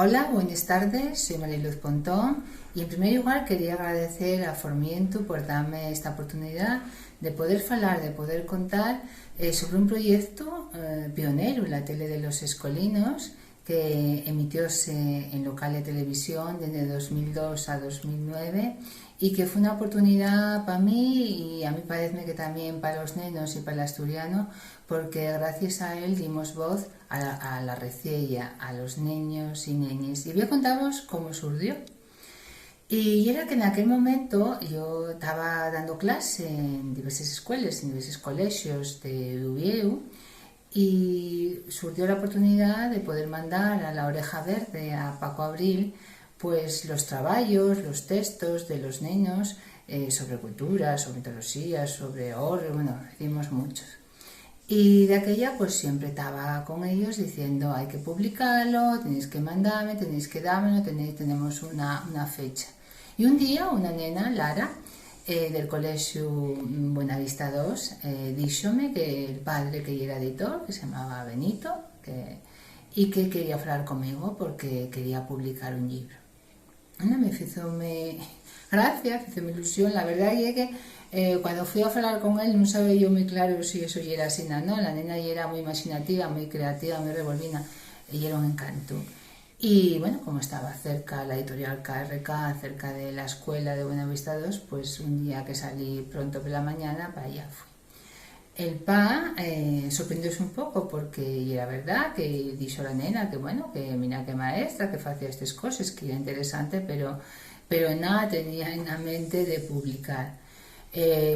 Hola, buenas tardes, soy Mariluz Pontón y en primer lugar quería agradecer a Formiento por darme esta oportunidad de poder falar, de poder contar sobre un proyecto pionero en la tele de los escolinos que emitióse en local de televisión desde 2002 a 2009 y que fue una oportunidad para mí y a mí parece que también para los nenos y para el asturiano, porque gracias a él dimos voz a la recella, a los niños y niñas. Y voy a contaros cómo surgió. Y era que en aquel momento yo estaba dando clase en diversas escuelas, en diversos colegios de Uvieu, y surgió la oportunidad de poder mandar a la Oreja Verde, a Paco Abril, pues los trabajos, los textos de los niños sobre cultura, sobre mitología, sobre oro, bueno, hicimos muchos. Y de aquella pues siempre estaba con ellos diciendo hay que publicarlo, tenéis que mandarme, tenéis que dármelo, tenemos una fecha. Y un día una nena, Lara, del colegio Buenavista 2, díxome que el padre que era editor, que se llamaba Benito, y que quería hablar conmigo porque quería publicar un libro. Bueno, me gracia, me ilusión. La verdad es que cuando fui a hablar con él no sabía yo muy claro si eso ya era así, ¿no? La nena ya era muy imaginativa, muy creativa, muy revolvina, y era un encanto. Y bueno, como estaba cerca la editorial KRK, cerca de la escuela de Buenavista 2, pues un día que salí pronto por la mañana, para allá fui. El pa sorprendióse un poco porque era verdad que dijo la nena que bueno, que mira que maestra, que hacía estas cosas, que era interesante, pero nada tenía en la mente de publicar.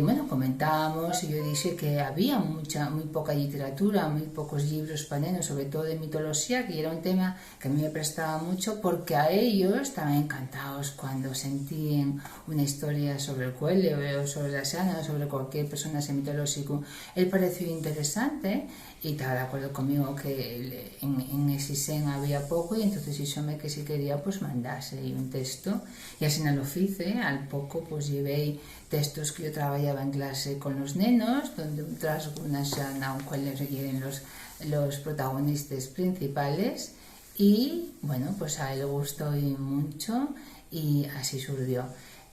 Bueno, comentábamos y yo dije que había muy poca literatura, muy pocos libros para nenos, sobre todo de mitología, que era un tema que a mí me prestaba mucho porque a ellos estaban encantados cuando sentían una historia sobre el cuello o sobre la sana o sobre cualquier personaje mitológico. Él pareció interesante y estaba de acuerdo conmigo que en ese sen había poco y entonces díxome que si quería pues mandase un texto y así no lo hice. Al poco pues llevé textos que yo trabajaba en clase con los nenos, donde un trasgo, una xana, un cual les requieren los protagonistas principales y bueno, pues a él le gustó mucho y así surgió.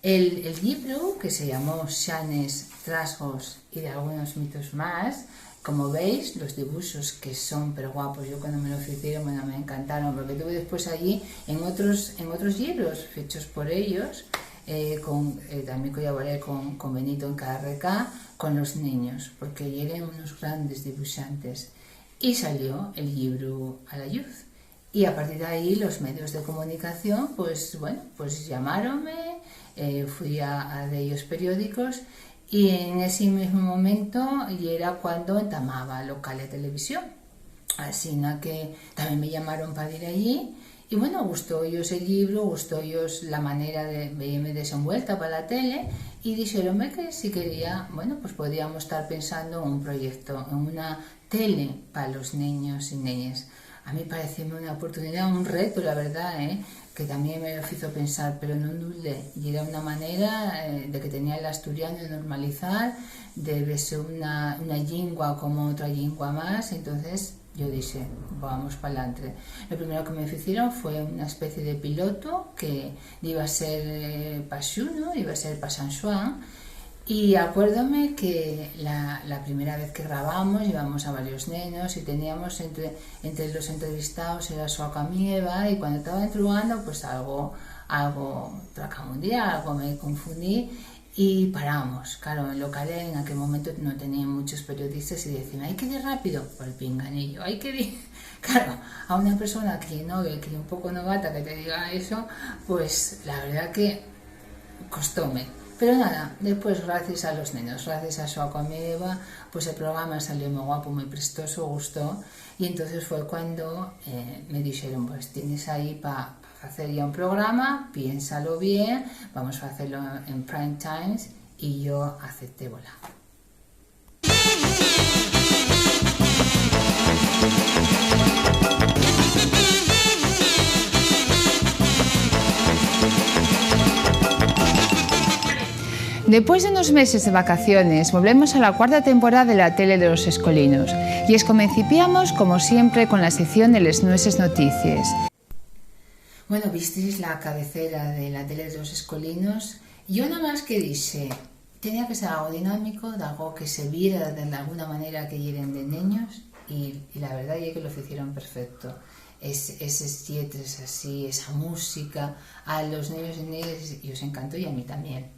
El libro, que se llamó Xanes, Trasgos y de algunos mitos más, como veis, los dibujos que son pero guapos, yo cuando me lo hicieron bueno, me encantaron, porque tuve después allí en otros libros hechos por ellos, también colaboré con Benito en KRK, con los niños, porque eran unos grandes dibujantes. Y salió el libro a la luz. Y a partir de ahí los medios de comunicación, pues bueno, pues llamáronme, fui a de ellos periódicos y en ese mismo momento y era cuando entamaba local de televisión. Así que también me llamaron para ir allí. Y bueno, gustó ellos el libro, gustó ellos la manera de verme desenvuelta para la tele y dijeronme que si quería, bueno, pues podíamos estar pensando en un proyecto, en una tele para los niños y niñas. A mí pareció una oportunidad, un reto, la verdad, que también me lo hizo pensar, pero no dudé. Y era una manera de que tenía el asturiano de normalizar, de verse una lengua como otra lengua más, entonces yo dije, vamos para adelante. Lo primero que me hicieron fue una especie de piloto que iba a ser para Xuno, iba a ser para San Juan, y acuérdome que la primera vez que grabamos íbamos a varios nenos y teníamos entre los entrevistados era Soaca Mieva y cuando estaba entrugando pues algo tracamundial, algo me confundí y paramos. Claro, en local en aquel momento no tenían muchos periodistas y decían hay que ir rápido por el pinganillo, hay que ir. Claro, a una persona que un poco novata que te diga eso, pues la verdad que costóme. Pero nada, después gracias a los niños, gracias a su Eva, pues el programa salió muy guapo, muy prestoso, gustó. Y entonces fue cuando me dijeron, pues tienes ahí para hacer ya un programa, piénsalo bien, vamos a hacerlo en prime times y yo acepté volar. Después de unos meses de vacaciones, volvemos a la cuarta temporada de la tele de los escolinos y comencipiamos, como siempre, con la sección de les nueses noticias. Bueno, visteis la cabecera de la tele de los escolinos. Yo nada más que dije, tenía que ser algo dinámico, de algo que se viera de alguna manera que lleguen de niños, y la verdad es que lo hicieron perfecto. Esos tietres así, esa música, a los niños y niñas y os encantó, y a mí también.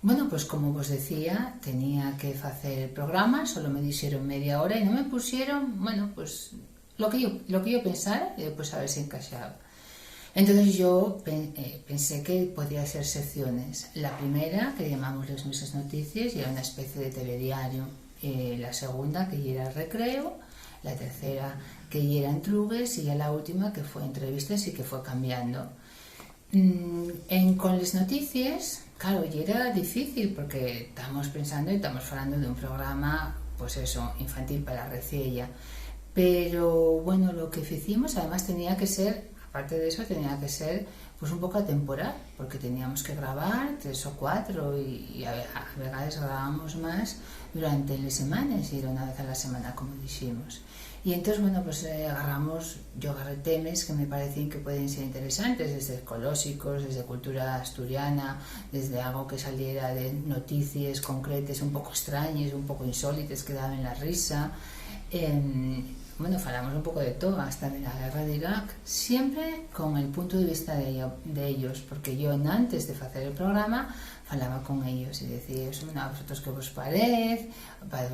Bueno, pues como vos decía, tenía que hacer el programa, solo me dijeron media hora y no me pusieron, bueno, pues lo que yo pensara y después a ver si encajaba. Entonces yo pensé que podía ser secciones. La primera, que llamamos Las Misas Noticias, y era una especie de telediario. La segunda, que era recreo. La tercera, que era entrugues. Y ya la última, que fue entrevistas y que fue cambiando. Con las noticias, claro, y era difícil porque estamos pensando y estamos hablando de un programa, pues eso, infantil para reciella. Pero bueno, lo que hicimos además tenía que ser, aparte de eso, tenía que ser pues un poco atemporal, porque teníamos que grabar 3 o 4 y a veces grabábamos más durante las semanas, y era una vez a la semana, como dijimos. Y entonces, bueno, pues yo agarré temas que me parecían que pueden ser interesantes, desde ecológicos, desde cultura asturiana, desde algo que saliera de noticias concretas, un poco extrañas, un poco insólitas, que daban la risa. Bueno, hablamos un poco de todo, hasta de la guerra de Irak, siempre con el punto de vista de ellos, porque yo antes de hacer el programa hablaba con ellos y decía, bueno, vosotros qué vos parece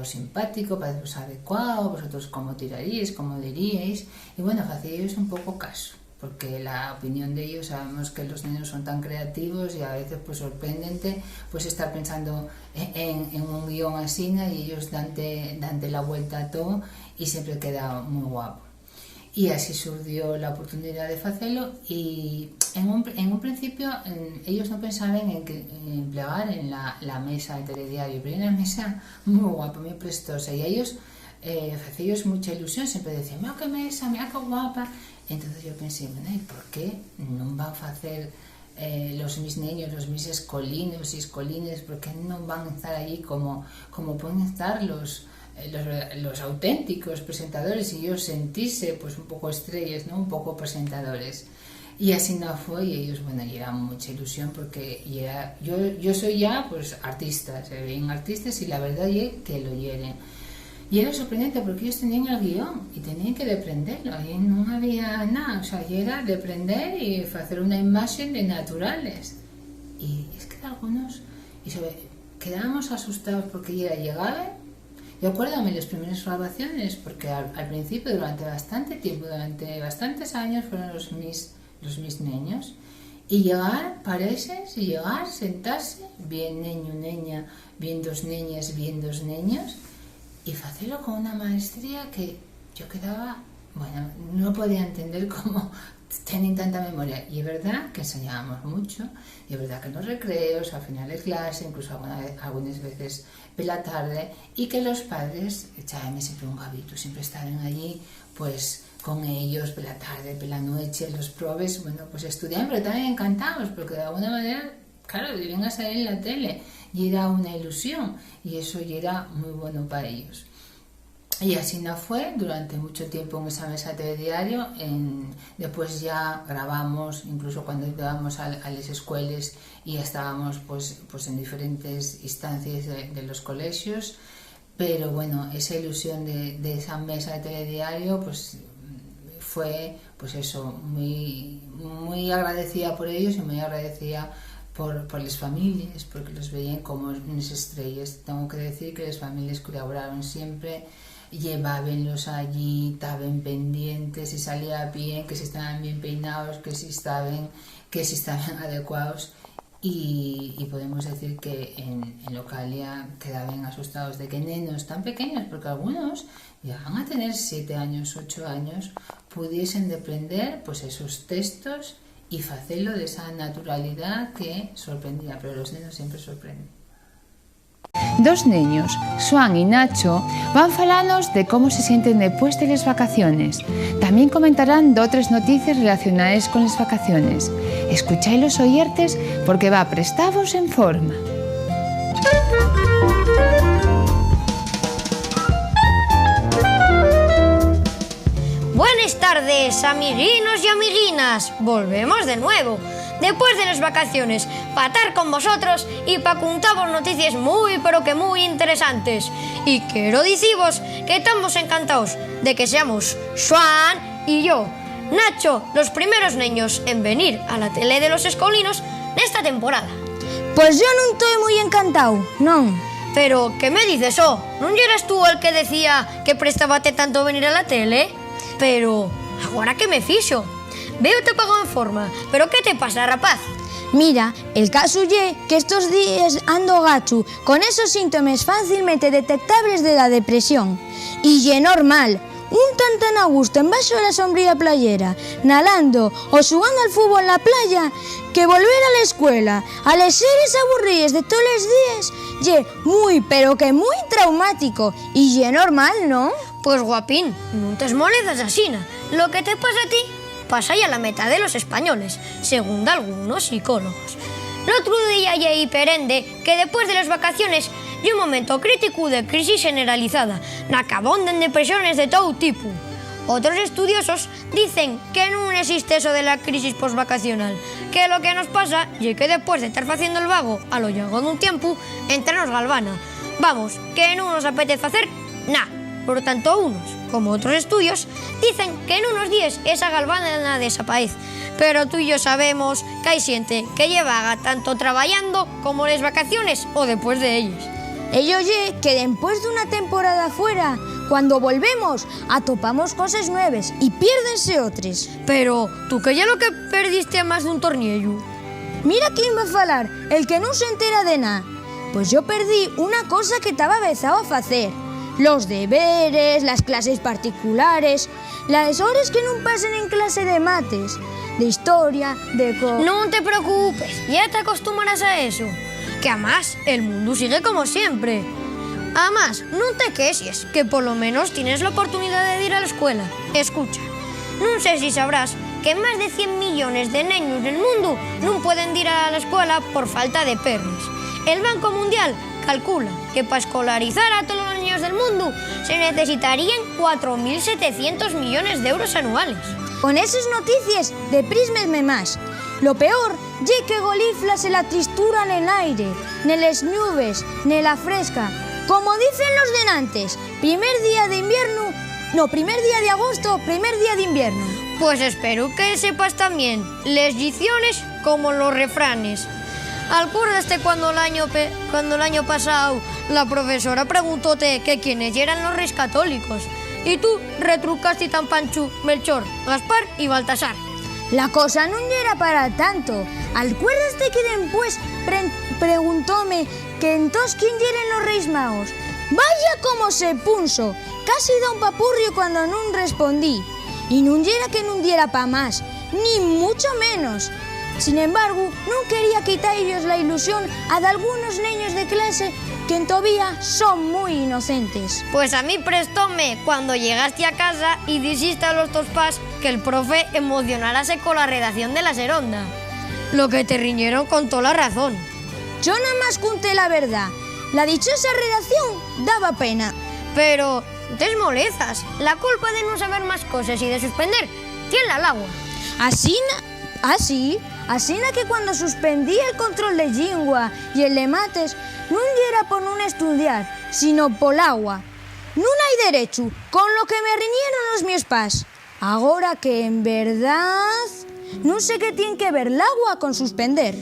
simpático, parece adecuado, vosotros cómo tiraríais, cómo diríais, y bueno, hacíais un poco caso, porque la opinión de ellos, sabemos que los niños son tan creativos y a veces pues sorprendente pues estar pensando en un guión así, y ellos dante la vuelta a todo, y siempre queda muy guapo. Y así surgió la oportunidad de hacerlo, y en un principio ellos no pensaban en emplear en la mesa de telediario, pero era una mesa muy guapa, muy prestosa, y a ellos hacían mucha ilusión, siempre decían, mira qué mesa, mira qué guapa. Entonces yo pensé, bueno, ¿y por qué no van a hacer los mis niños, los mis escolinos y escolines, por qué no van a estar allí como pueden estar los auténticos presentadores, y ellos sentirse pues un poco estrellas, ¿no? Un poco presentadores? Y así no fue, y ellos, bueno, y era mucha ilusión, porque yo soy ya pues artista, se ven artistas, y la verdad es que lo hieren. Y era sorprendente porque ellos tenían el guión y tenían que deprenderlo, y no había nada, o sea, y era deprender y hacer una imagen de naturales. Y es que algunos quedábamos asustados porque ya llegaban. Yo acuérdame las primeras grabaciones, porque al principio, durante bastante tiempo, durante bastantes años, fueron los mis niños, y llegar, pareces, y llegar, sentarse, bien niño, neña, bien dos niñas, bien dos niños, y hacerlo con una maestría que yo quedaba, bueno, no podía entender cómo tienen tanta memoria. Y es verdad que enseñábamos mucho, y es verdad que en los recreos, al final de clase, incluso algunas veces por la tarde, y que los padres echaban siempre un gavito, siempre estaban allí pues con ellos por la tarde, por la noche, los probes, bueno, pues estudiaban, pero también encantados, porque de alguna manera, claro, debían a salir en la tele, y era una ilusión, y eso ya era muy bueno para ellos. Y así no fue durante mucho tiempo en esa mesa de telediario. Después ya grabamos, incluso cuando íbamos a las escuelas, y ya estábamos pues en diferentes instancias de los colegios. Pero bueno, esa ilusión de esa mesa de telediario pues fue pues eso, muy, muy agradecida por ellos, y muy agradecida por las familias, porque los veían como unas estrellas. Tengo que decir que las familias colaboraron siempre, llevábenlos allí, estaban pendientes, si salía bien, que si estaban bien peinados, que si estaban adecuados, y podemos decir que en Localia quedaban asustados de que nenos tan pequeños, porque algunos llegan a tener 7 años, 8 años, pudiesen deprender pues esos textos y hacerlo de esa naturalidad que sorprendía, pero los nenos siempre sorprenden. Dos niños, Xuan y Nacho, van falarnos de cómo se sienten después de las vacaciones. También comentarán de otras noticias relacionadas con las vacaciones. Escucháis los oyertes porque va prestados en forma. Buenas Buenas tardes, amiguinos y amiguinas. Volvemos de nuevo, después de las vacaciones, para estar con vosotros y para contaros noticias muy, pero que muy interesantes. Y quiero deciros que estamos encantados de que seamos Xoán y yo, Nacho, los primeros niños en venir a la tele de los escolinos nesta temporada. Pois yo non estou moi encantado, non. Pero, que me dices, non eras tú el que decía que prestábate tanto venir a la tele? Pero, agora que me fixo? Veo te pago en forma, pero que te pasa, rapaz? Mira, el caso lle que estos días ando gachu con esos síntomas fácilmente detectables de la depresión. Y lle normal, un tan a gusto embaixo da sombría playera, nalando o xugando al fútbol na playa, que volver a la escuela, a les seres aburríes de todos os días, lle moi, pero que moi traumático. Y lle normal, non? Pues guapín, non tes molezas asina. Lo que te pasa a ti pasa ya la mitad de los españoles, según algunos psicólogos. El otro día lleí perende que después de las vacaciones y un momento crítico de crisis generalizada, na que abonden depresiones de todo tipo. Otros estudiosos dicen que non existe eso de la crisis postvacacional, que lo que nos pasa es que después de estar haciendo el vago a lo largo de un tiempo, entre nos galvana. Vamos, que non nos apetece hacer nada. Por tanto, unos, como otros estudios, dicen que en unos días esa galvana desaparece. Pero tú y yo sabemos que hay xente que lleva tanto trabajando como las vacaciones o después de ellas. Ello lle que después de una temporada fuera, cuando volvemos, atopamos cosas nuevas y piérdense otras. Pero, tú que ya lo que perdiste más de un tornillo. Mira quién va a falar, el que no se entera de nada. Pues yo perdí una cosa que estaba vezado a hacer. Los deberes, las clases particulares, las horas que non pasen en clase de mates, de historia, de... No te preocupes, ya te acostumbrarás a eso. Que además el mundo sigue como siempre. Además, no te quejes, que por lo menos tienes la oportunidad de ir a la escuela. Escucha, no sé si sabrás que más de 100 millones de niños del mundo no pueden ir a la escuela por falta de permis. El Banco Mundial calcula que para escolarizar a todos los niños del mundo se necesitarían 4.700 millones de euros anuales. Con esas noticias, deprísmesme más. Lo peor ye que goliflas la tristura en el aire, neles nubes, nela fresca. Como dicen los denantes, primer día de agosto, primer día de invierno. Pues espero que sepas también les dicciones como los refranes. ¿Acuerdaste cuando el año pasado la profesora preguntóte que quiénes eran los reyes católicos? Y tú retrucaste tan panchu Melchor, Gaspar y Baltasar. La cosa non era para tanto. ¿Acuerdaste que después preguntóme que entonces quién eran los Reis Magos? Vaya como se punso. Casi da un papurrio cuando non respondí. Y non era que non diera pa más, ni mucho menos. Sin embargo, non quería quitarles la ilusión a de algunos niños de clase que todavía son muy inocentes. Pues a mí prestóme cuando llegaste a casa y dijiste a los tospas que el profe emocionarase con la redacción de la Seronda. Lo que te riñeron con toda la razón. Yo nada más conté la verdad. La dichosa redacción daba pena. Pero, te molezas. La culpa de no saber más cosas y de suspender tiene al agua. Asina que cuando suspendí el control de lingua y el de mates, non era por non estudiar, sino por agua. Non hai derecho, con lo que me riñeron los mis pás. Agora que en verdad non sé qué tiene que ver el agua con suspender.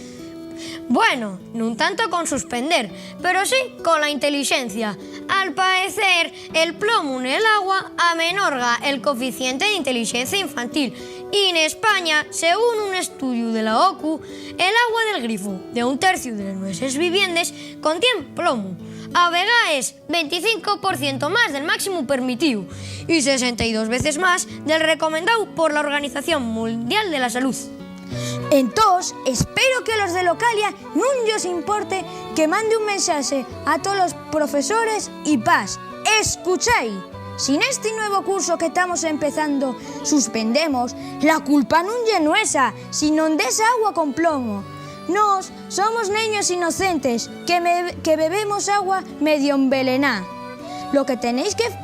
Bueno, non tanto con suspender, pero sí con la inteligencia. Al parecer, el plomo en el agua amenorga el coeficiente de inteligencia infantil. Y en España, según un estudio de la OCU, el agua del grifo de un tercio de nuestras viviendas contiene plomo. A vega es 25% más del máximo permitido y 62 veces más del recomendado por la Organización Mundial de la Salud. Entonces, espero que los de Localia non os importe que mande un mensaje a todos los profesores y pás. Escucháis, si en este nuevo curso que estamos empezando suspendemos, la culpa non é nuestra, sino desa agua con plomo. Nos somos niños inocentes que bebemos agua medio envelenada.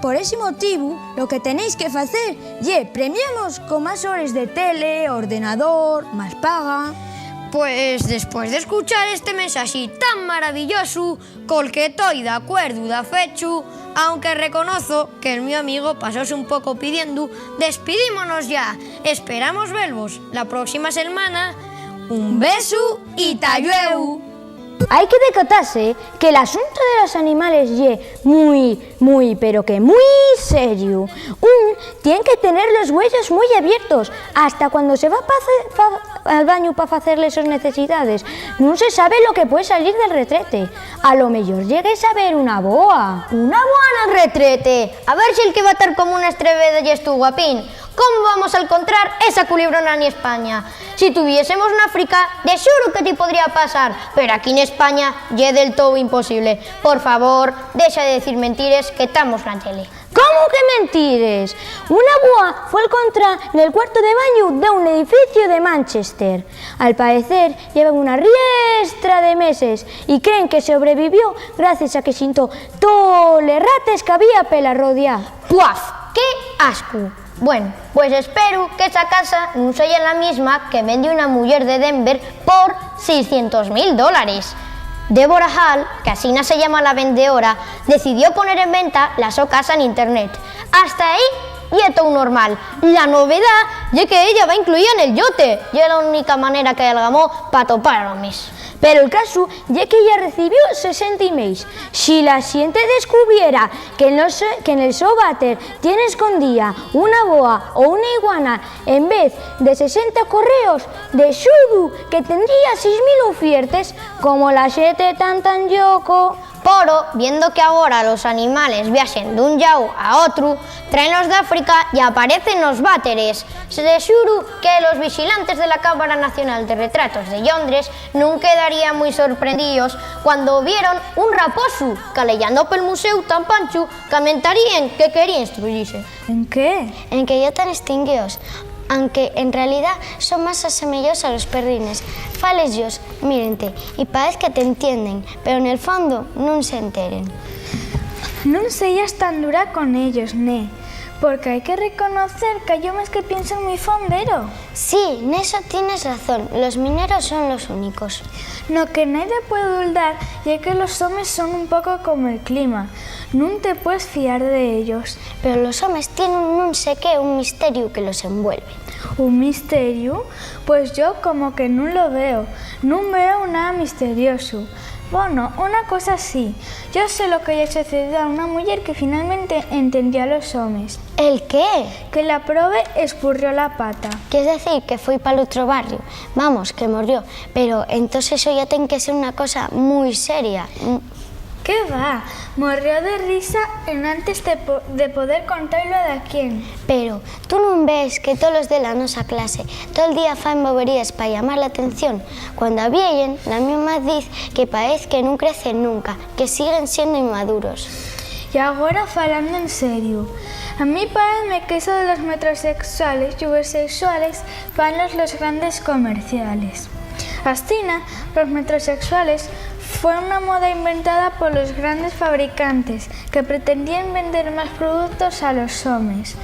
Por ese motivo, lo que tenéis que hacer es premiamos con más horas de tele, ordenador, más paga. Pues después de escuchar este mensaje tan maravilloso, col que estoy de acuerdo da fecho, aunque reconozco que el mi amigo pasóse un poco pidiendo, despidímonos ya. Esperamos vervos la próxima semana. Un beso y tallueu. Hay que decatarse que el asunto de los animales es muy, pero que muy serio. Tiene que tener los huesos muy abiertos hasta cuando se va al baño para hacerle sus necesidades. No se sabe lo que puede salir del retrete. A lo mejor llegues a ver una boa. Una boa en el retrete. A ver si el que va a estar como una estreveda y es tu guapín. ¿Cómo vamos a encontrar esa culibrona en España? Si tuviésemos en África, de seguro que te podría pasar, pero aquí en España ya del todo imposible. Por favor, deja de decir mentiras que estamos en la tele. ¿Cómo que mentires? Una boa fue encontrada en el cuarto de baño de un edificio de Manchester. Al parecer, llevan una riestra de meses y creen que sobrevivió gracias a que sintió todos los rates que había pela rodeada. ¡Puaf! ¡Qué asco! Bueno, pues espero que esa casa no sea la misma que vende una mujer de Denver por $600.000. Deborah Hall, que así se llama la vendedora, decidió poner en venta la su casa en internet. Hasta ahí y es todo normal. La novedad es que ella va incluida en el yote, y es la única manera que algamó para topar a los. Pero el caso es que ella recibió 60 emails. Si la gente descubriera que en el seu váter tiene escondida una boa o una iguana en vez de 60 correos, de seguro que tendría 6.000 ofertas, como la gente tan yoco. Pero, viendo que ahora los animales viajan de un lado a otro, traenlos de África y aparecen los váteres. Se seguro que los vigilantes de la Cámara Nacional de Retratos de Londres no quedarían muy sorprendidos cuando vieron un raposo calellando pel museu tan pancho que mentarían que quería instruirse. ¿En qué? En que ya tan extinguidos, aunque en realidad son más asemejados a los perrines. Fales ellos, mírente, y parece que te entienden, pero en el fondo no se enteren. No seas tan dura con ellos, ne, porque hay que reconocer que hay hombres que piensan muy fondero. Sí, en eso tienes razón, los mineros son los únicos. Lo que nadie puede dudar es que los hombres son un poco como el clima, no te puedes fiar de ellos. Pero los hombres tienen un sé qué, un misterio que los envuelve. ¿Un misterio? Pues yo como que no lo veo, no veo nada misterioso. Bueno, una cosa sí, yo sé lo que le sucedió a una mujer que finalmente entendió a los hombres. ¿El qué? Que la prove escurrió la pata. Quieres decir que fue para el otro barrio, vamos, que murió, pero entonces eso ya tiene que ser una cosa muy seria. ¿Qué va? Murió de risa en antes de poder contarlo a quién. Pero tú no ves que todos los de la nosa clase todo el día fan boberías para llamar la atención. Cuando vienen, la misma dice que parece que no crecen nunca, que siguen siendo inmaduros. Y ahora falando en serio, a mí parece que eso de los metrosexuales y homosexuales van los grandes comerciales. Astina, los metrosexuales fue una moda inventada por los grandes fabricantes que pretendían vender más productos a los hombres.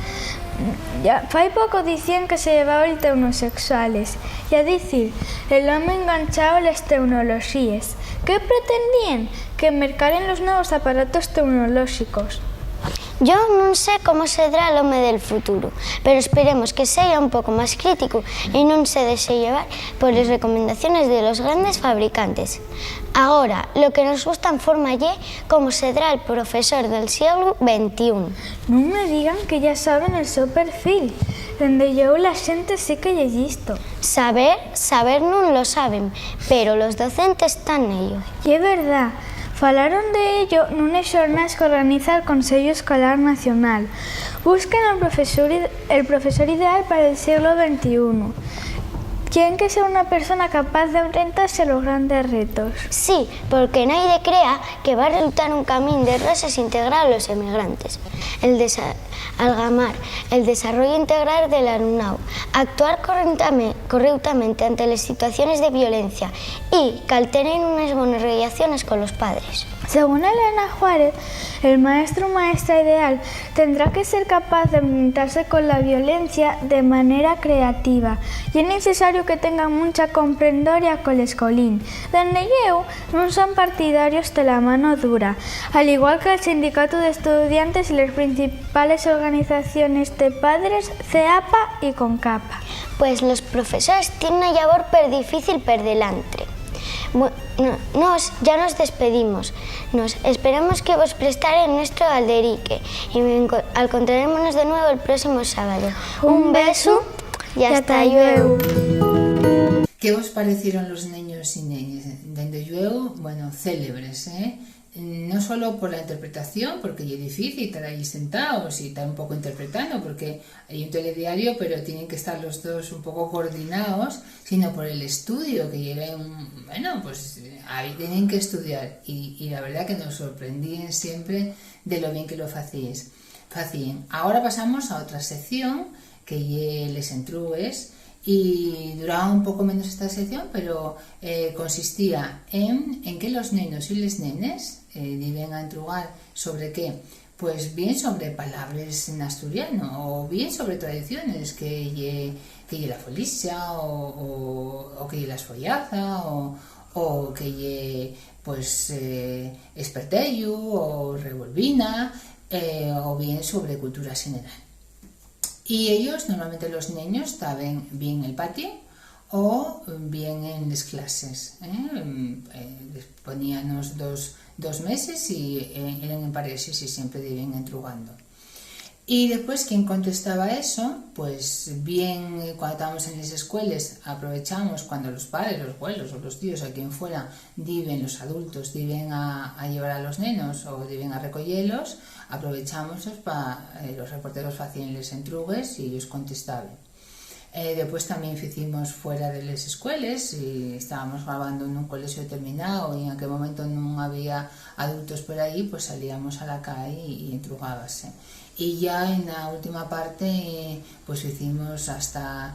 Ya fai poco decían que se llevaba el teunosexuales, y a decir, el hombre enganchado a las tecnologías. ¿Qué pretendían? Que mercaren los nuevos aparatos tecnológicos. Yo no sé cómo será el hombre del futuro, pero esperemos que sea un poco más crítico y no se deje llevar por las recomendaciones de los grandes fabricantes. Ahora, lo que nos gusta en forma es cómo será el profesor del siglo XXI. No me digan que ya saben el seu perfil, donde yo la gente sí que he visto. Saber no lo saben, pero los docentes están en ello. Y es verdad. Falaron de ello nunes jornadas que organiza el Consejo Escolar Nacional. Buscan el profesor ideal para el siglo XXI. Quieren que sea una persona capaz de enfrentarse a los grandes retos. Sí, porque nadie crea que va a resultar un camino de rosas integral a los emigrantes. algamar el desarrollo integral del alumnado, actuar correctamente ante las situaciones de violencia y tener unas buenas relaciones con los padres. Según Elena Juárez, el maestro o maestra ideal tendrá que ser capaz de enfrentarse con la violencia de manera creativa y es necesario que tenga mucha comprendoria con el escolín. Dende eu non son partidarios de la mano dura, al igual que el sindicato de estudiantes y las principales organizaciones de padres, CEAPA y CONCAPA. Pues los profesores tienen una labor difícil por delante. Ya nos despedimos. Esperamos que vos prestaren nuestro alderique y encontraremos de nuevo el próximo sábado. Un beso y hasta luego. ¿Qué os parecieron los niños y niñas? Dende luego, bueno, célebres, no solo por la interpretación, porque es difícil estar ahí sentados y estar un poco interpretando, porque hay un telediario, pero tienen que estar los dos un poco coordinados, sino por el estudio, que era bueno, pues ahí tienen que estudiar, y la verdad que nos sorprendían siempre de lo bien que lo hacían. Ahora pasamos a otra sección, que es Les Entrugues, y duraba un poco menos esta sección, pero consistía en que los nenos y les nenes iban a entrugar sobre qué, pues bien sobre palabras en asturiano, o bien sobre tradiciones, que lle la folixa, o que lle la esfollaza, o que lle pues espertello, o revolvina, o bien sobre cultura general. Y ellos, normalmente los niños, estaban bien en el patio o bien en las clases. Les poníamos dos meses y eran en parejas y siempre iban entrugando. Y después, quien contestaba eso, pues bien, cuando estábamos en las escuelas, aprovechamos cuando los padres, los abuelos o los tíos, o quien fuera, los adultos, iban a llevar a los nenos o iban a recogerlos, aprovechamos para los reporteros hacían les entrugues y ellos contestaban. Después también hicimos fuera de las escuelas y estábamos grabando en un colegio determinado y en aquel momento no había adultos por ahí, pues salíamos a la calle y entrugábase. Y ya en la última parte pues hicimos hasta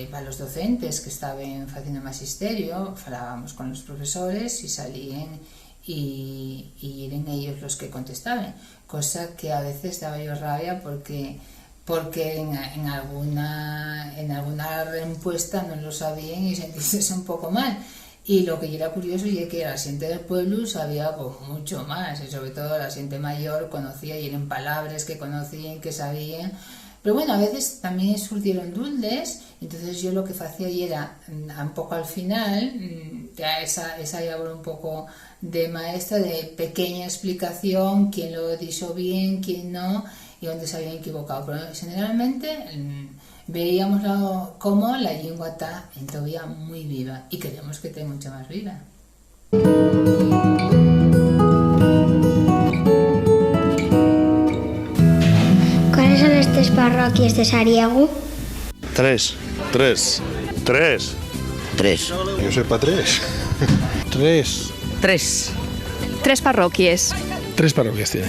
para los docentes que estaban haciendo magisterio, hablábamos con los profesores y salían y eran ellos los que contestaban, cosa que a veces daba yo rabia porque en alguna respuesta no lo sabían y sentíase un poco mal. Y lo que era curioso es que la gente del pueblo sabía pues, mucho más, y sobre todo la gente mayor conocía y eran palabras que conocían, que sabían. Pero bueno, a veces también surgieron duldes, entonces yo lo que hacía era, un poco al final, esa labor un poco de maestra, de pequeña explicación, quién lo dijo bien, quién no, y dónde se habían equivocado. Pero generalmente veíamos cómo la lengua está todavía muy viva y queremos que esté mucho más viva. ¿Cuáles son las 3 parroquias de Sariego? 3. Yo soy para 3. 3 parroquias. 3 parroquias tiene.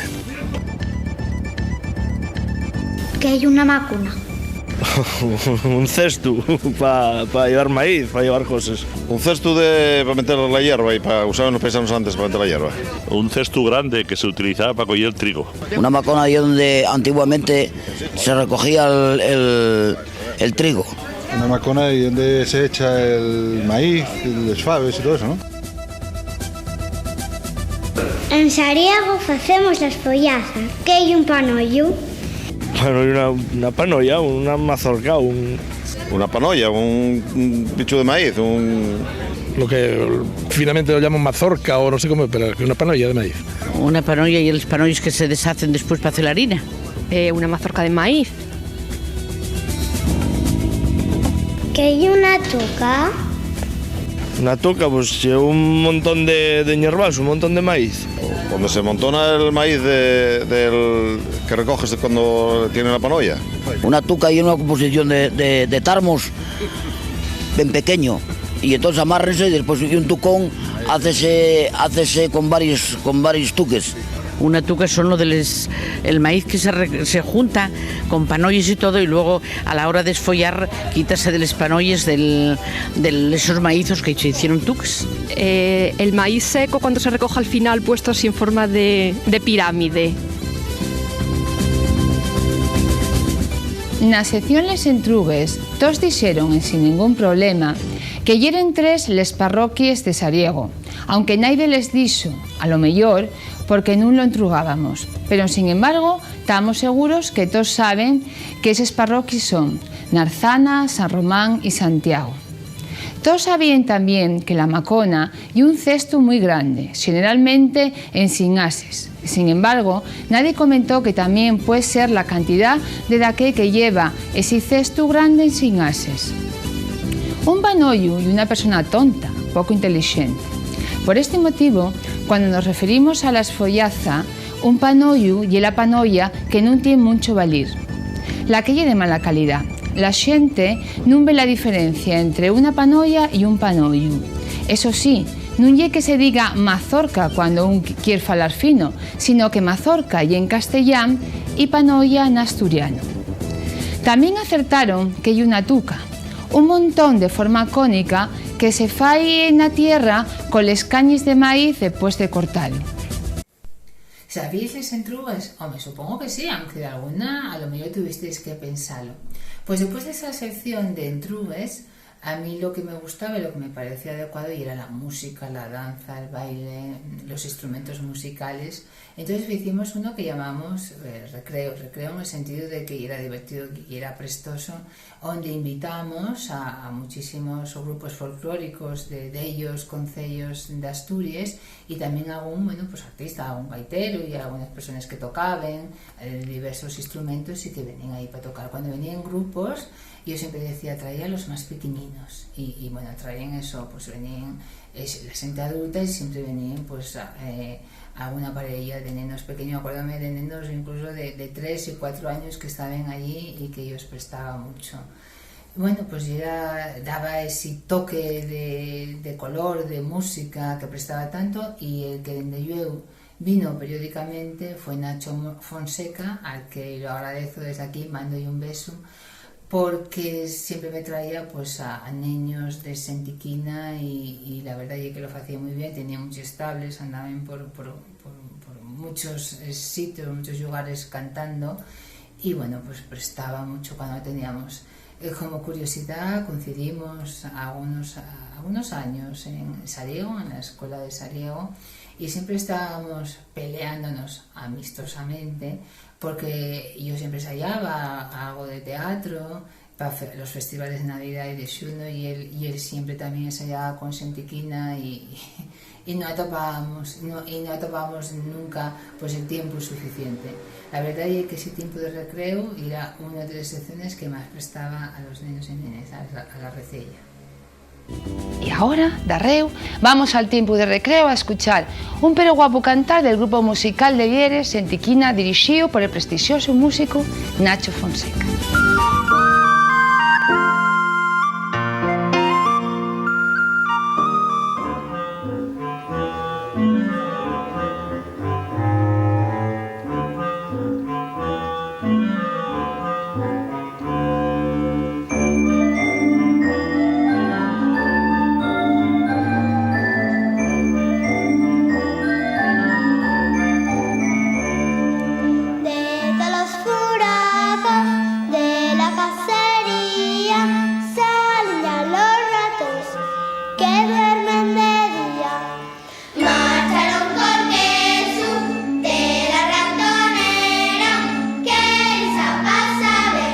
Que hay una macuna. Un cesto para llevar maíz, para llevar cosas. Un cesto para meter la hierba y para usar unos paisanos antes para meter la hierba. Un cesto grande que se utilizaba para coger trigo. Una macona ahí donde antiguamente se recogía el trigo. Una macona ahí donde se echa el maíz, las faves y todo eso, ¿no? En Sariego hacemos las follazas. Que hay un panollo. Bueno, una panolla, una mazorca, una panolla, un bicho de maíz, lo que finalmente lo llaman mazorca o no sé cómo, pero una panolla de maíz. Una panolla y los panollos que se deshacen después para hacer la harina. Una mazorca de maíz. Que hay una tuca. Una toca, pues un montón de hierbas, un montón de maíz. Cuando se montona el maíz que recoges cuando tiene la panolla. Una tuca y una composición de tarmos bien pequeño. Y entonces amárrense y después un tucón hácese con varios tuques. Una tuca son el maíz que se junta con panoyes y todo, y luego a la hora de esfollar quítase de los panoyes de esos maízos que se hicieron tucs. El maíz seco, cuando se recoge al final, puesto así en forma de pirámide. Na sección Les Entrugues, todos dixeron, sin ningún problema, que yeren 3 les parroquias de Sariego, aunque naide les dixo, a lo mellor, porque non lo entrugábamos. Pero, sin embargo, estamos seguros que todos saben que eses parroquias son Narzana, San Román y Santiago. Todos sabían también que la macona y un cesto muy grande, generalmente en sinases. Sin embargo, nadie comentó que también puede ser la cantidad de daqué que lleva ese cesto grande en sinases. Un panoyu y una persona tonta, poco inteligente. Por este motivo, cuando nos referimos a la esfollaza, un panoyu y la panoya que no tiene mucho valir. La que es de mala calidad. La xente non ve la diferencia entre una panoya y un panoyu. Eso sí, non lle que se diga mazorca cuando un quiere falar fino, sino que mazorca y en castellán y panoya en asturiano. También acertaron que hay una tuca, un montón de forma cónica que se fai en la tierra con les cañes de maíz después de cortalo. ¿Sabíais Les Entrugues? Hombre, supongo que sí, aunque de alguna a lo mejor tuvisteis que pensarlo. Pues después de esa sección de entrugues, a mí lo que me gustaba y lo que me parecía adecuado y era la música, la danza, el baile, los instrumentos musicales. Entonces hicimos uno que llamamos recreo en el sentido de que era divertido y era prestoso, donde invitamos a muchísimos grupos folclóricos de ellos, concellos de Asturias, y también algún artista, algún gaitero y algunas personas que tocaban diversos instrumentos y que venían ahí para tocar. Cuando venían grupos, yo siempre decía, traía a los más pequeñinos y traían eso, pues venían la gente adulta y siempre venían alguna parella de nenos pequeños. Acuérdame de nenos incluso de 3 y 4 años que estaban allí y que ellos prestaban mucho. Bueno, pues daba ese toque de color, de música que prestaba tanto, y el que de yo vino periódicamente fue Nacho Fonseca, al que lo agradezco desde aquí, mando yo un beso, porque siempre me traía a niños de Sentiquina y la verdad es que lo hacía muy bien, tenía muchos estables, andaban por muchos sitios, muchos lugares cantando, y bueno, pues prestaba mucho cuando teníamos. Como curiosidad, coincidimos algunos años en Sariego, en la escuela de Sariego, y siempre estábamos peleándonos amistosamente, porque yo siempre ensayaba algo de teatro para los festivales de Navidad y de Xuno, y él siempre también ensayaba con Sentiquina y no atopábamos nunca el tiempo suficiente. La verdad es que ese tiempo de recreo era una de las secciones que más prestaba a los niños y niñas, a la recella. Y ahora, darreu, vamos al tiempo de recreo a escuchar un pero guapo cantar del grupo musical de Vieres, Sentiquina, dirigido por el prestigioso músico Nacho Fonseca. Marcharon con Jesús de la ratonera, que les ha pasado.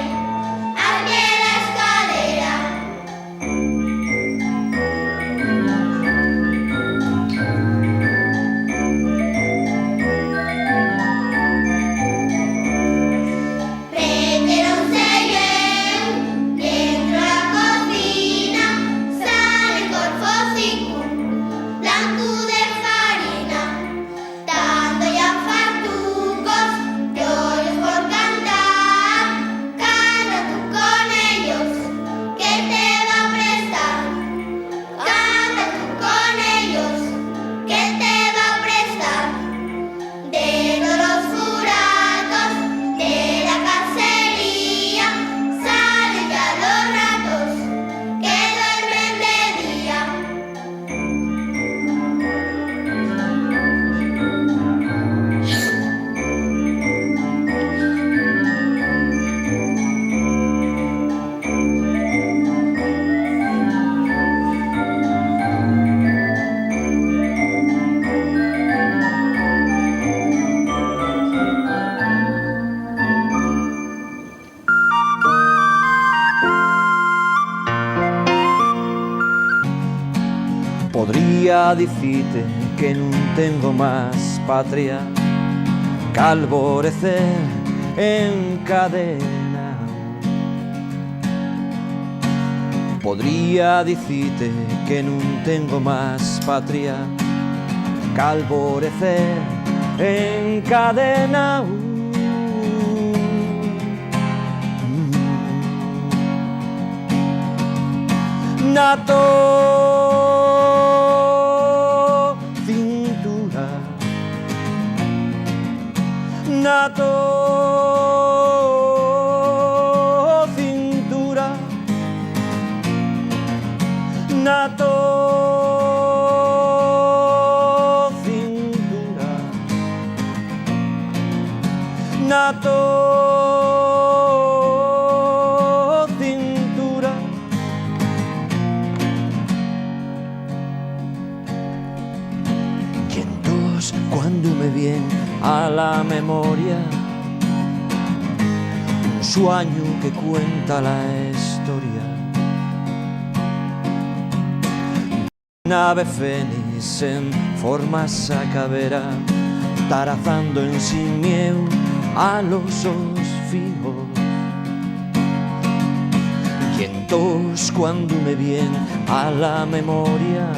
podría dicirte que non tengo máis patria que alborecer encadenado. Podría dicirte que non tengo máis patria que alborecer encadenado. Nato cintura, nato cintura, nato cintura, nato cintura. Y entonces cuando me viene a la memoria un sueño que cuenta la historia, una ave fénix en forma sacavera tarazando en sin miedo a los fijos. Y entonces cuando me viene a la memoria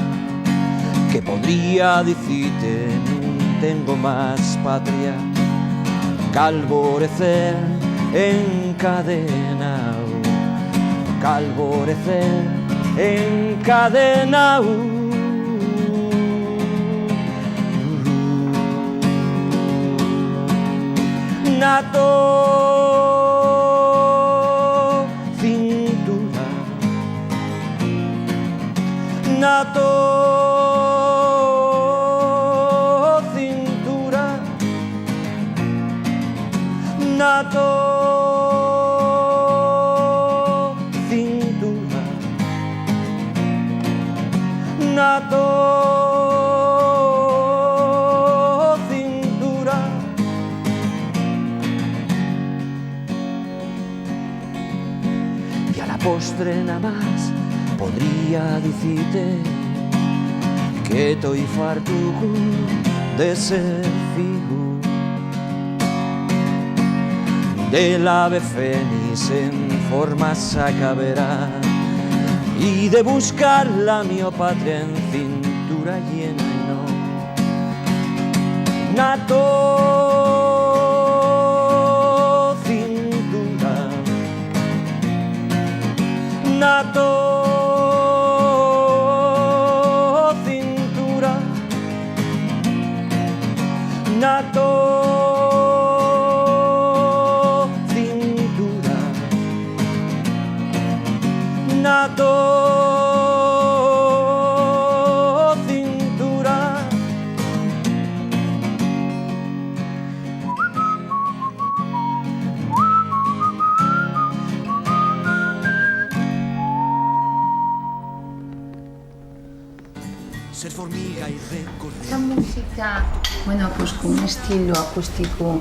que podría decirte non tengo más patria que alborecer encadenado, que alborecer encadenado. Nato cintura, nato cintura, nato cintura, nato cintura. Y a la postre nada más podría decirte que estoy farto de ser fijo del ave fénix en forma sacavera y de buscar la mi patria en cintura llena y no nato cintura, nato cintura, nato cintura, nato cintura. Ser formiga y recorrer. Esta música, bueno, pues con un estilo acústico.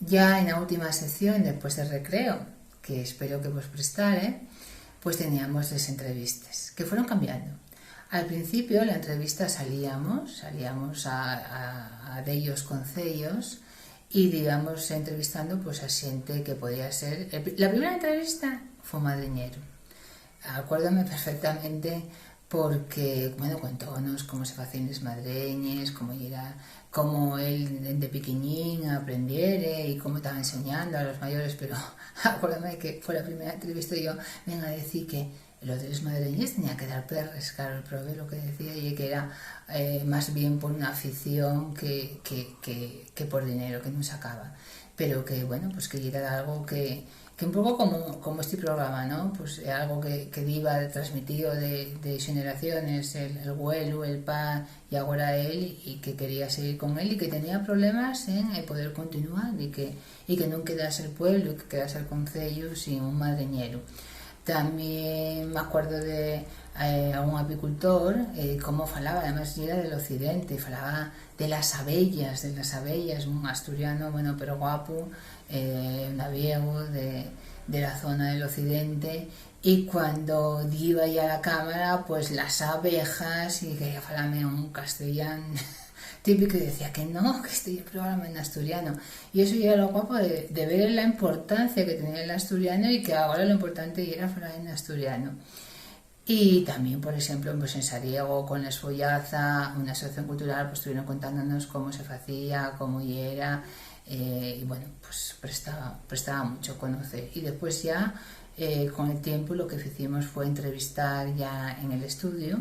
Ya en la última sección, después del recreo, que espero que vos prestare, pues teníamos las entrevistas, que fueron cambiando. Al principio, la entrevista salíamos a dellos concellos y, digamos, entrevistando pues a xente que podía ser... La primera entrevista fue Madriñero. Acuérdame perfectamente porque, bueno, contónos cómo se facían les madreñes, cómo él de pequeñín aprendiere y cómo estaba enseñando a los mayores, pero acuérdame que fue la primera entrevista y yo venga a decir que los de los madrileños tenía que dar perres, claro, el profe lo que decía y que era más bien por una afición que por dinero, que no sacaba, pero que bueno, pues que era algo que un poco como este programa, ¿no? Pues algo que iba transmitido de generaciones, el abuelo, el pa y ahora él, y que quería seguir con él y que tenía problemas en poder continuar y que no quedase el pueblo y que quedase el concello sin un madriñero. También me acuerdo de a un apicultor, cómo falaba, además era del occidente, falaba de las abellas, un asturiano, bueno, pero guapo, naviego de la zona del occidente, y cuando iba ya a la cámara, pues las abejas, y quería falarme un castellano típico, y decía que no, que estoy programa en asturiano, y eso ya era lo guapo de ver la importancia que tenía el asturiano y que ahora lo importante era falar en asturiano. Y también, por ejemplo, pues en Sariego, con la Esfollaza, una asociación cultural, pues estuvieron contándonos cómo se hacía, cómo era, y bueno, pues prestaba mucho conocer. Y después ya, con el tiempo, lo que hicimos fue entrevistar ya en el estudio,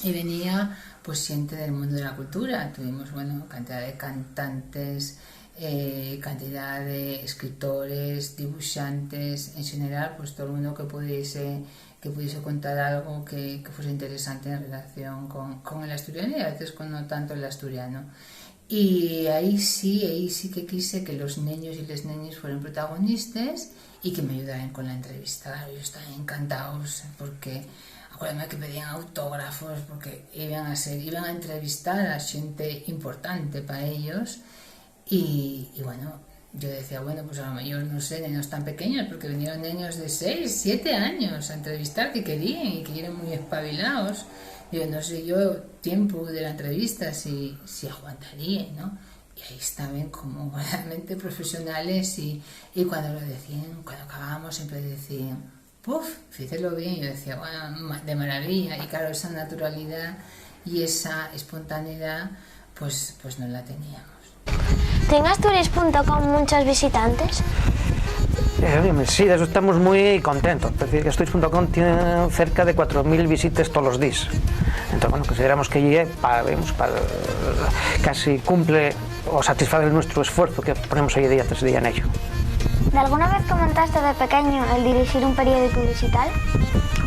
y venía pues gente del mundo de la cultura. Tuvimos, bueno, cantidad de cantantes, cantidad de escritores, dibujantes, en general, pues todo el mundo que pudiese contar algo que fuese interesante en relación con el asturiano, y a veces con no tanto el asturiano. Y ahí sí que quise que los niños y las niñas fueran protagonistas y que me ayudaran con la entrevista. Ellos estaban encantados porque acuérdame que pedían autógrafos, porque iban a entrevistar a gente importante para ellos. Y bueno, yo decía, bueno, pues a lo mejor, no sé, niños tan pequeños, porque vinieron niños de 6, 7 años a entrevistar, que querían y que eran muy espabilados. Yo no sé yo tiempo de la entrevista si aguantaría, ¿no? Y ahí estaban como realmente profesionales, y cuando lo decían, cuando acabábamos siempre decían, ¡puf! Fíjelo bien. Yo decía, bueno, de maravilla. Y claro, esa naturalidad y esa espontaneidad pues no la teníamos. ¿En Asturias.com muchos visitantes? Sí, de eso estamos muy contentos. Es decir, que Asturias.com tiene cerca de 4.000 visitas todos los días. Entonces, bueno, consideramos que casi cumple o satisface nuestro esfuerzo que ponemos hoy día tras día en ello. ¿De alguna vez comentaste de pequeño el dirigir un periódico digital?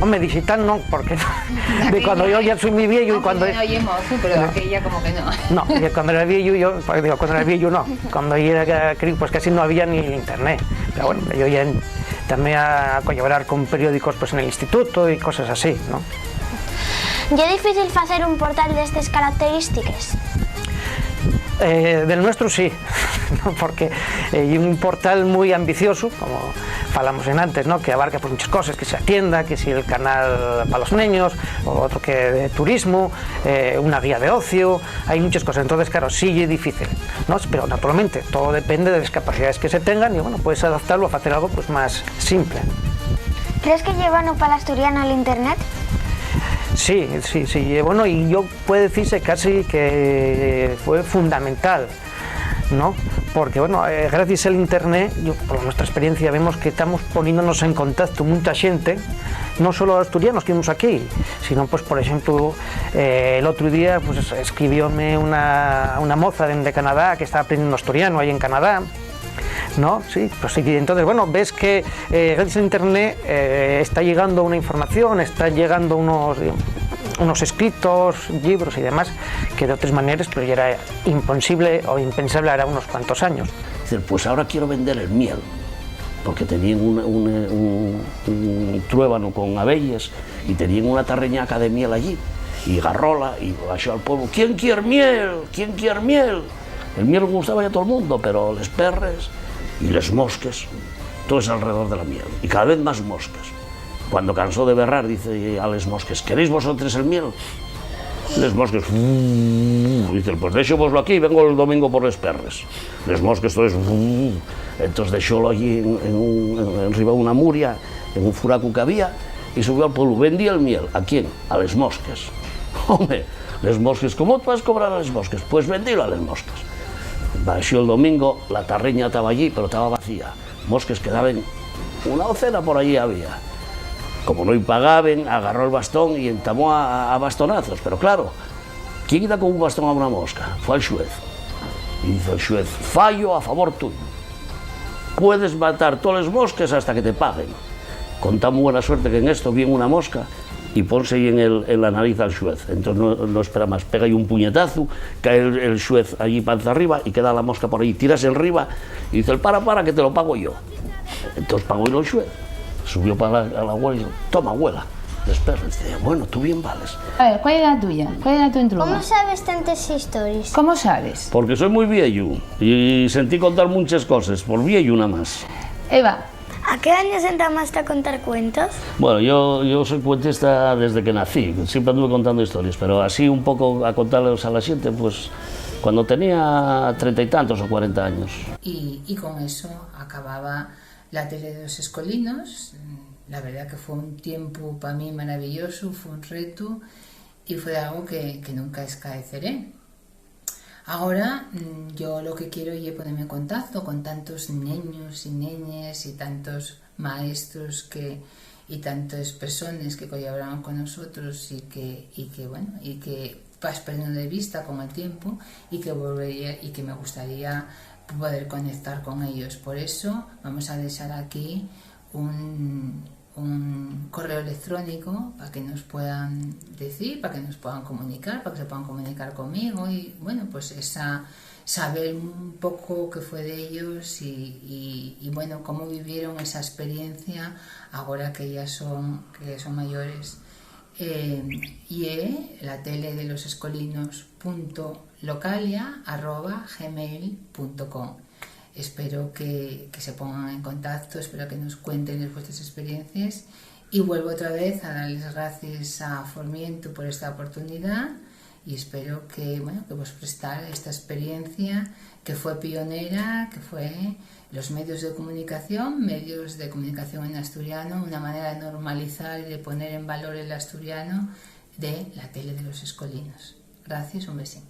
Hombre, digital no, porque de cuando yo ya soy muy viejo y cuando... No oye mozo, pero no. Aquella como que no. No, cuando era viejo no. Cuando yo era crío, pues casi no había ni internet. Pero bueno, yo ya también a colaborar con periódicos pues en el instituto y cosas así, ¿no? ¿Y es difícil hacer un portal de estas características? Del nuestro sí, porque hay un portal muy ambicioso, como falamos en antes, ¿no? Que abarca pues muchas cosas, que sea tienda, que si el canal para los niños, otro que de turismo, una guía de ocio, hay muchas cosas. Entonces, claro, sí es difícil, ¿no? Pero naturalmente todo depende de las capacidades que se tengan y bueno, puedes adaptarlo a hacer algo pues más simple. ¿Crees que llevan para el asturiano el internet? Sí, bueno, y yo puedo decirse casi que fue fundamental, ¿no? Porque, bueno, gracias al internet, por nuestra experiencia, vemos que estamos poniéndonos en contacto mucha gente, no solo asturianos que vimos aquí, sino, pues, por ejemplo, el otro día, pues, escribióme una moza de Canadá que estaba aprendiendo asturiano ahí en Canadá, ¿no? Sí, pues sí, entonces, bueno, ves que gracias a internet está llegando una información, están llegando unos escritos, libros y demás, que de otras maneras pues ya era imposible o impensable hará unos cuantos años. Dice, pues ahora quiero vender el miel, porque tenían un truébano con abellas y tenían una tarreñaca de miel allí, y garrola, y bajó al pueblo, ¿quién quiere miel? ¿Quién quiere miel? El miel gustaba ya a todo el mundo, pero los perres y les mosques, todo es alrededor de la miel, y cada vez más moscas. Cuando cansó de berrar, dice a les mosques, ¿queréis vosotros el miel? Les mosques, dicen, pues déxovoslo aquí, vengo el domingo por les perres. Les mosques, todo es, entonces déxolo allí arriba de una muria, en un furaco que había, y subió al pueblo, vendía el miel, ¿a quién? A les mosques. Hombre, les mosques, ¿cómo te vas a cobrar a les mosques? Pues vendílo a les mosques. Bajó el domingo, la tarreña estaba allí, pero estaba vacía. Mosques quedaban, una docena por allí había. Como no pagaban, agarró el bastón y entamó a bastonazos. Pero claro, ¿quién iba con un bastón a una mosca? Fue el xuez. Y dice el xuez, fallo a favor tuyo. Puedes matar todas las moscas hasta que te paguen. Con tan buena suerte que en esto viene una mosca y ponse ahí en la nariz al xuez. Entonces no espera más, pega ahí un puñetazo, cae el xuez allí panza arriba y queda la mosca por ahí, tiras arriba y dice, para, que te lo pago yo. Entonces pagó el xuez, subió para la abuela y dijo, toma abuela, desperra. Y dice, bueno, tú bien vales. A ver, ¿cuál es la tuya? ¿Cuál es la tu intruga? ¿Cómo sabes tantas historias? ¿Cómo sabes? Porque soy muy viejo y sentí contar muchas cosas, por viejo nada más. Eva. ¿A qué años entramaste a contar cuentos? Bueno, yo soy cuentista desde que nací, siempre anduve contando historias, pero así un poco a contarles a la gente, pues cuando tenía 30 y tantos o 40 años. Y con eso acababa la tele de los escolinos. La verdad que fue un tiempo para mí maravilloso, fue un reto y fue algo que nunca escaeceré. Ahora yo lo que quiero es ponerme en contacto con tantos niños y niñas y tantos maestros y tantas personas que colaboraron con nosotros y que vas perdiendo de vista con el tiempo y que me gustaría poder conectar con ellos. Por eso vamos a dejar aquí un correo electrónico para que nos puedan decir, para que nos puedan comunicar, para que se puedan comunicar conmigo y bueno, pues saber un poco qué fue de ellos y bueno, cómo vivieron esa experiencia ahora que ya son mayores. Y la tele de los escolinos.localia@gmail.com. Espero que se pongan en contacto, espero que nos cuenten vuestras experiencias y vuelvo otra vez a darles gracias a Formiento por esta oportunidad y espero que vos prestar esta experiencia que fue pionera, que fue los medios de comunicación en asturiano, una manera de normalizar y de poner en valor el asturiano de la tele de los escolinos. Gracias, un besín.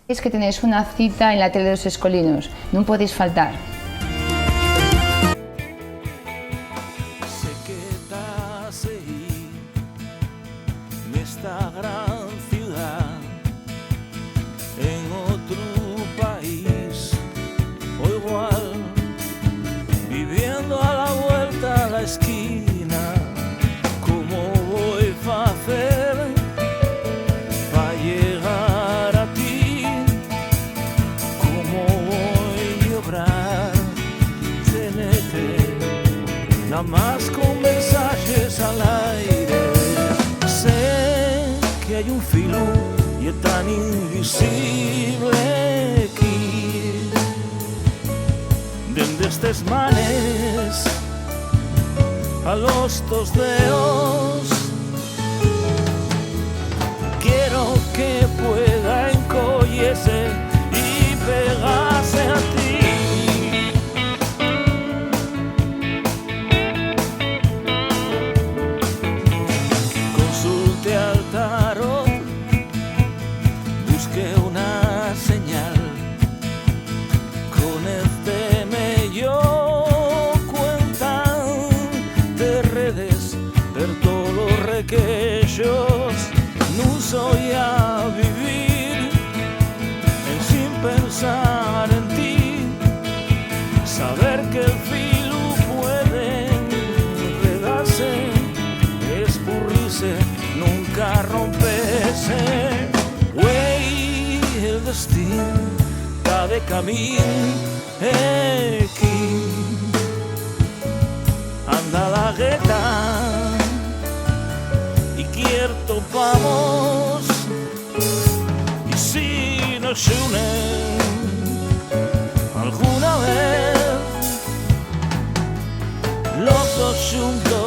Es que tenéis una cita en la tele de los escolinos, no podéis faltar. Sé que estás ahí, en esta gran ciudad, en otro país, o igual, viviendo a la vuelta a la esquina. ¿Cómo voy a hacer para llegar a ti? Nada más con mensajes al aire. Sé que hay un filo y es tan invisible aquí. Desde estos manes a los dos dedos, quiero que pueda encollarse y pegarse a ti. Que yo no soy a vivir sin pensar en ti, saber que el filo puede enredarse, escurrirse, nunca romperse. Güey, el destino está de camino aquí, anda la gueta. Topamos y si nos unen alguna vez los dos juntos